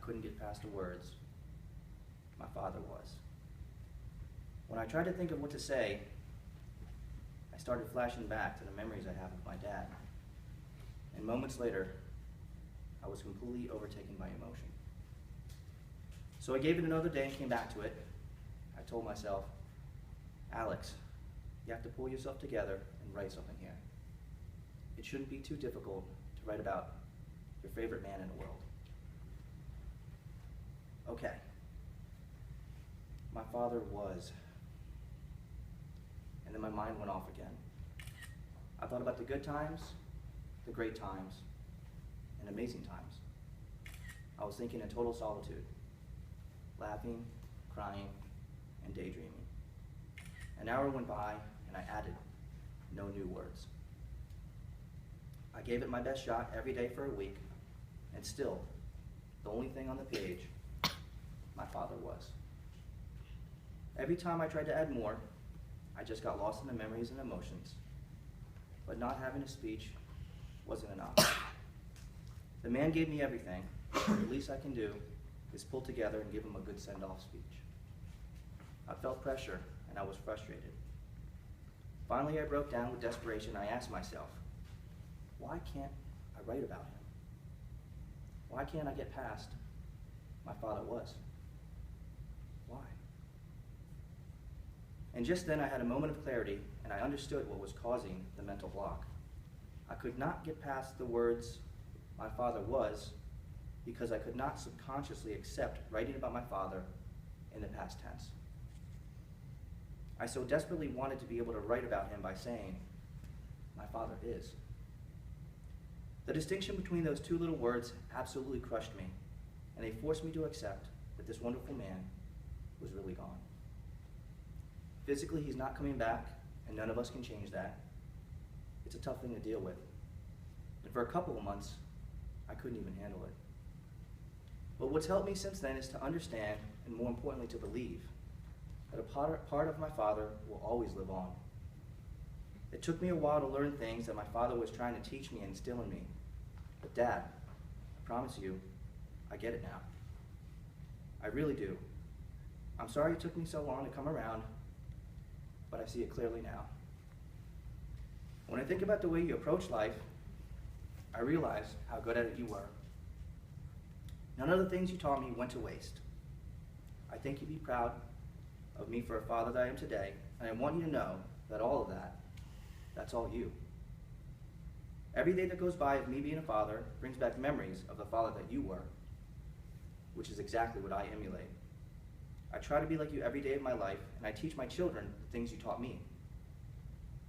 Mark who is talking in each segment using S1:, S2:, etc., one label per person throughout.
S1: couldn't get past the words, my father was. When I tried to think of what to say, I started flashing back to the memories I have of my dad. And moments later, I was completely overtaken by emotion. So I gave it another day and came back to it. I told myself, Alex, you have to pull yourself together and write something here. It shouldn't be too difficult to write about your favorite man in the world. Okay. My father was. And then my mind went off again. I thought about the good times, the great times, and amazing times. I was thinking in total solitude, laughing, crying, and daydreaming. An hour went by, and I added no new words. I gave it my best shot every day for a week, and still, the only thing on the page, my father was. Every time I tried to add more, I just got lost in the memories and emotions. But not having a speech wasn't enough. The man gave me everything. The least I can do is pull together and give him a good send-off speech. I felt pressure, and I was frustrated. Finally, I broke down with desperation. I asked myself, why can't I write about him? Why can't I get past my father was? Why? And just then I had a moment of clarity, and I understood what was causing the mental block. I could not get past the words, my father was, because I could not subconsciously accept writing about my father in the past tense. I so desperately wanted to be able to write about him by saying, my father is. The distinction between those two little words absolutely crushed me, and they forced me to accept that this wonderful man was really gone. Physically, he's not coming back, and none of us can change that. It's a tough thing to deal with. And for a couple of months, I couldn't even handle it. But what's helped me since then is to understand, and more importantly, to believe, that a part of my father will always live on. It took me a while to learn things that my father was trying to teach me and instill in me. But Dad, I promise you, I get it now. I really do. I'm sorry it took me so long to come around, but I see it clearly now. When I think about the way you approach life, I realize how good at it you were. None of the things you taught me went to waste. I think you'd be proud of me for a father that I am today, and I want you to know that all of that, that's all you. Every day that goes by of me being a father brings back memories of the father that you were, which is exactly what I emulate. I try to be like you every day of my life, and I teach my children the things you taught me.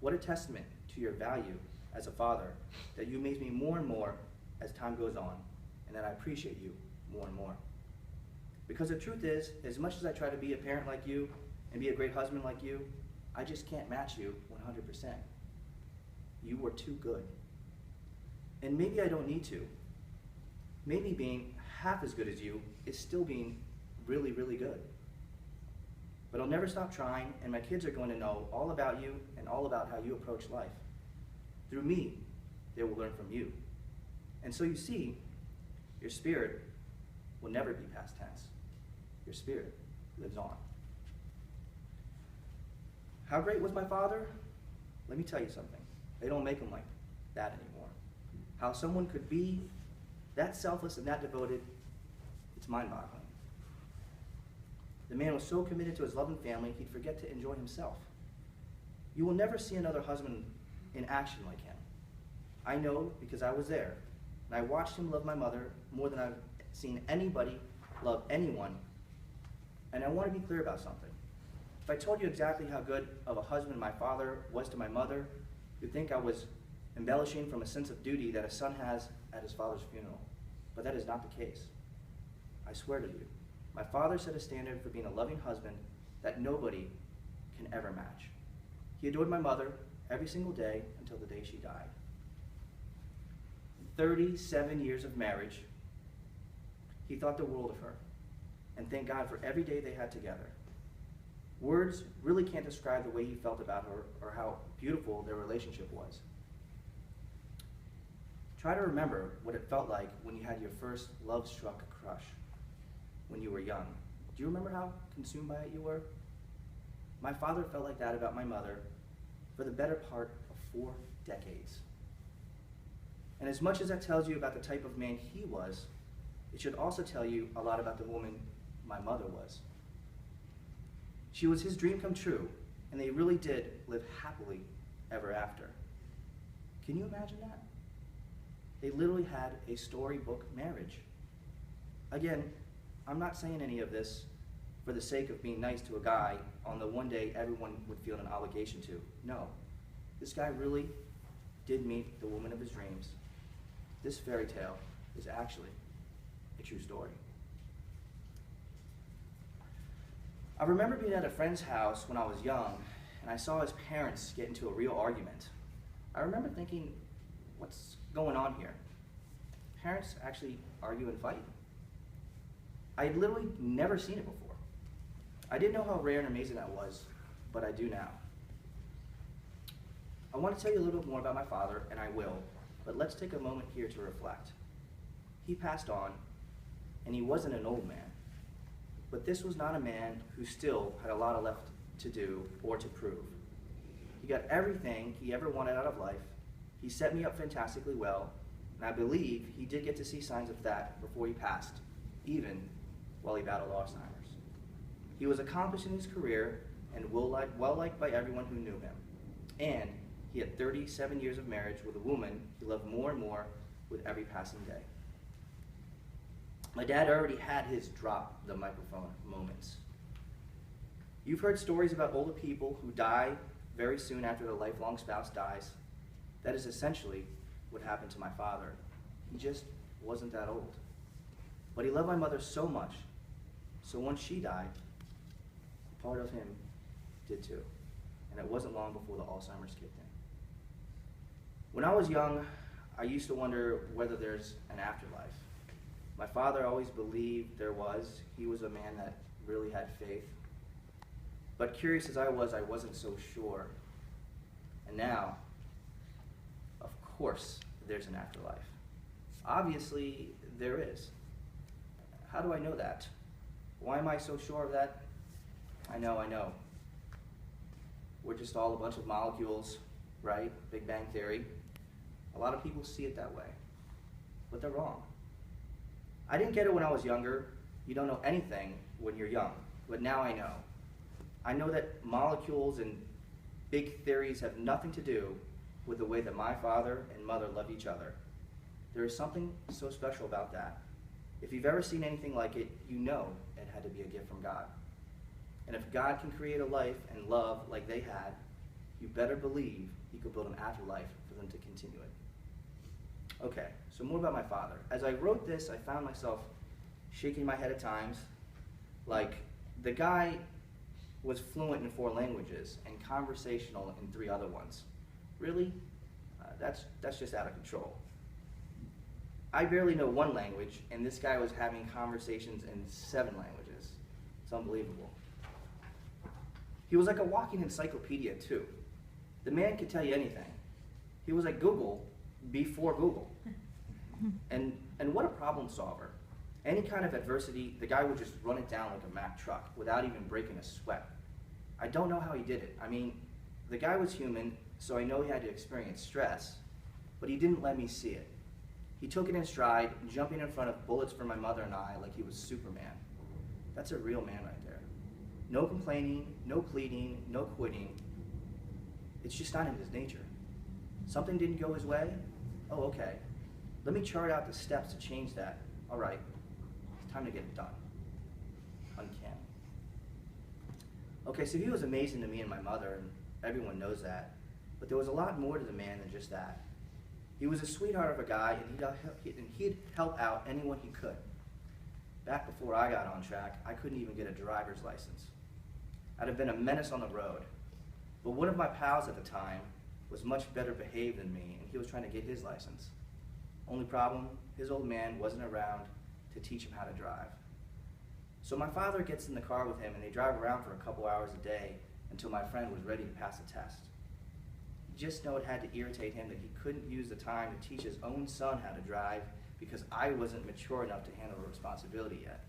S1: What a testament to your value as a father that you amaze me more and more as time goes on, and that I appreciate you more and more. Because the truth is, as much as I try to be a parent like you and be a great husband like you, I just can't match you 100%. You were too good. And maybe I don't need to. Maybe being half as good as you is still being really, really good. But I'll never stop trying, and my kids are going to know all about you and all about how you approach life. Through me, they will learn from you. And so you see, your spirit will never be past tense. Your spirit lives on. How great was my father? Let me tell you something. They don't make them like that anymore. How someone could be that selfless and that devoted, it's mind-boggling. The man was so committed to his loving family, he'd forget to enjoy himself. You will never see another husband in action like him. I know because I was there, and I watched him love my mother more than I've seen anybody love anyone. And I want to be clear about something. If I told you exactly how good of a husband my father was to my mother, you'd think I was embellishing from a sense of duty that a son has at his father's funeral. But that is not the case. I swear to you, my father set a standard for being a loving husband that nobody can ever match. He adored my mother every single day until the day she died. 37 years of marriage, he thought the world of her, and thank God for every day they had together. Words really can't describe the way he felt about her or how beautiful their relationship was. Try to remember what it felt like when you had your first love-struck crush. when you were young? Do you remember how consumed by it you were? My father felt like that about my mother for the better part of 4 decades. And as much as that tells you about the type of man he was, it should also tell you a lot about the woman my mother was. She was his dream come true, and they really did live happily ever after. Can you imagine that? They literally had a storybook marriage. Again, I'm not saying any of this for the sake of being nice to a guy on the one day everyone would feel an obligation to. No, this guy really did meet the woman of his dreams. This fairy tale is actually a true story. I remember being at a friend's house when I was young, and I saw his parents get into a real argument. I remember thinking, what's going on here? Parents actually argue and fight? I had literally never seen it before. I didn't know how rare and amazing that was, but I do now. I want to tell you a little bit more about my father, and I will, but let's take a moment here to reflect. He passed on, and he wasn't an old man, but this was not a man who still had a lot of left to do or to prove. He got everything he ever wanted out of life. He set me up fantastically well, and I believe he did get to see signs of that before he passed, even while he battled Alzheimer's. He was accomplished in his career and well-liked by everyone who knew him. And he had 37 years of marriage with a woman he loved more and more with every passing day. My dad already had his drop the microphone moments. You've heard stories about older people who die very soon after their lifelong spouse dies. That is essentially what happened to my father. He just wasn't that old. But he loved my mother so much, so once she died, part of him did too. And it wasn't long before the Alzheimer's kicked in. When I was young, I used to wonder whether there's an afterlife. My father always believed there was. He was a man that really had faith. But curious as I wasn't so sure. And now, of course, there's an afterlife. Obviously, there is. How do I know that? Why am I so sure of that? I know. We're just all a bunch of molecules, right? Big Bang Theory. A lot of people see it that way, but they're wrong. I didn't get it when I was younger. You don't know anything when you're young, but now I know. I know that molecules and big theories have nothing to do with the way that my father and mother loved each other. There is something so special about that. If you've ever seen anything like it, you know it had to be a gift from God. And if God can create a life and love like they had, you better believe he could build an afterlife for them to continue it. Okay, so more about my father. As I wrote this, I found myself shaking my head at times. Like, the guy was fluent in 4 languages and conversational in 3 other ones. Really? That's just out of control. I barely know 1 language, and this guy was having conversations in 7 languages. It's unbelievable. He was like a walking encyclopedia, too. The man could tell you anything. He was like Google before Google. And what a problem solver. Any kind of adversity, the guy would just run it down like a Mack truck without even breaking a sweat. I don't know how he did it. I mean, the guy was human, so I know he had to experience stress, but he didn't let me see it. He took it in stride, jumping in front of bullets for my mother and I like he was Superman. That's a real man right there. No complaining, no pleading, no quitting. It's just not in his nature. Something didn't go his way? Oh, okay. Let me chart out the steps to change that. All right, it's time to get it done. Uncanny. Okay, so he was amazing to me and my mother, and everyone knows that. But there was a lot more to the man than just that. He was a sweetheart of a guy, and he'd help out anyone he could. Back before I got on track, I couldn't even get a driver's license. I'd have been a menace on the road. But one of my pals at the time was much better behaved than me, and he was trying to get his license. Only problem, his old man wasn't around to teach him how to drive. So my father gets in the car with him, and they drive around for a couple hours a day until my friend was ready to pass the test. Just know it had to irritate him that he couldn't use the time to teach his own son how to drive because I wasn't mature enough to handle the responsibility yet.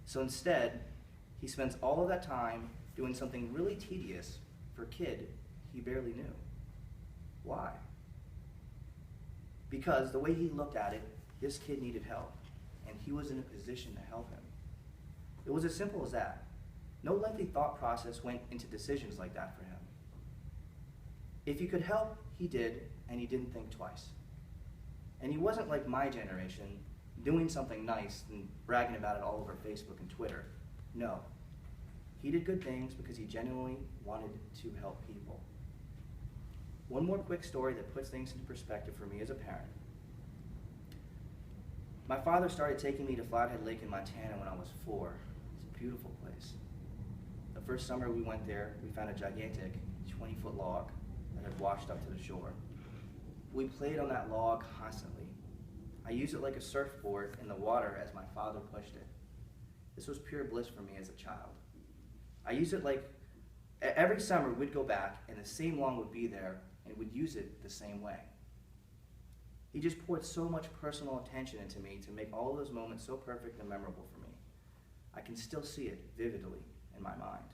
S1: So instead, he spends all of that time doing something really tedious for a kid he barely knew. Why? Because the way he looked at it, this kid needed help, and he was in a position to help him. It was as simple as that. No lengthy thought process went into decisions like that for him. If he could help, he did, and he didn't think twice. And he wasn't like my generation, doing something nice and bragging about it all over Facebook and Twitter. No. He did good things because he genuinely wanted to help people. One more quick story that puts things into perspective for me as a parent. My father started taking me to Flathead Lake in Montana when I was 4. It's a beautiful place. The first summer we went there, we found a gigantic 20-foot log that had washed up to the shore. We played on that log constantly. I used it like a surfboard in the water as my father pushed it. This was pure bliss for me as a child. I used it like, every summer we'd go back and the same log would be there and would use it the same way. He just poured so much personal attention into me to make all of those moments so perfect and memorable for me. I can still see it vividly in my mind.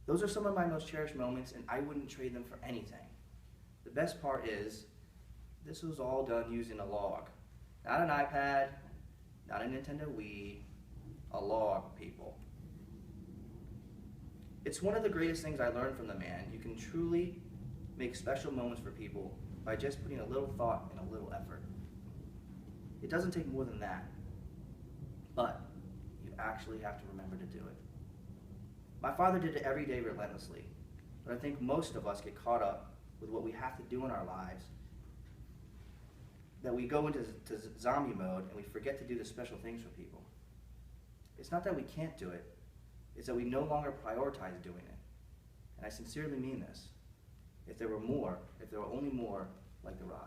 S1: Those are some of my most cherished moments, and I wouldn't trade them for anything. The best part is, this was all done using a log. Not an iPad, not a Nintendo Wii, a log, people. It's one of the greatest things I learned from the man. You can truly make special moments for people by just putting a little thought and a little effort. It doesn't take more than that, but you actually have to remember to do it. My father did it every day relentlessly, but I think most of us get caught up with what we have to do in our lives, that we go into zombie mode and we forget to do the special things for people. It's not that we can't do it, it's that we no longer prioritize doing it. And I sincerely mean this. If there were only more like the Raj.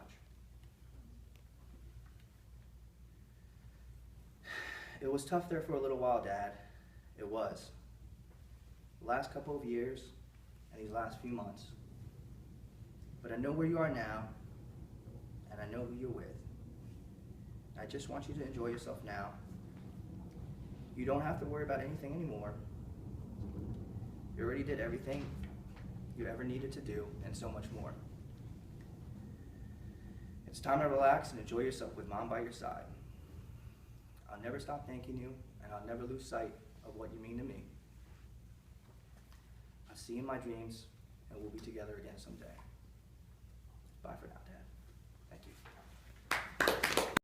S1: It was tough there for a little while, Dad. It was. The last couple of years and these last few months. But I know where you are now, and I know who you're with. I just want you to enjoy yourself now. You don't have to worry about anything anymore. You already did everything you ever needed to do, and so much more. It's time to relax and enjoy yourself with Mom by your side. I'll never stop thanking you, and I'll never lose sight of what you mean to me. I'll see you in my dreams, and we'll be together again someday. Bye for now, Dad.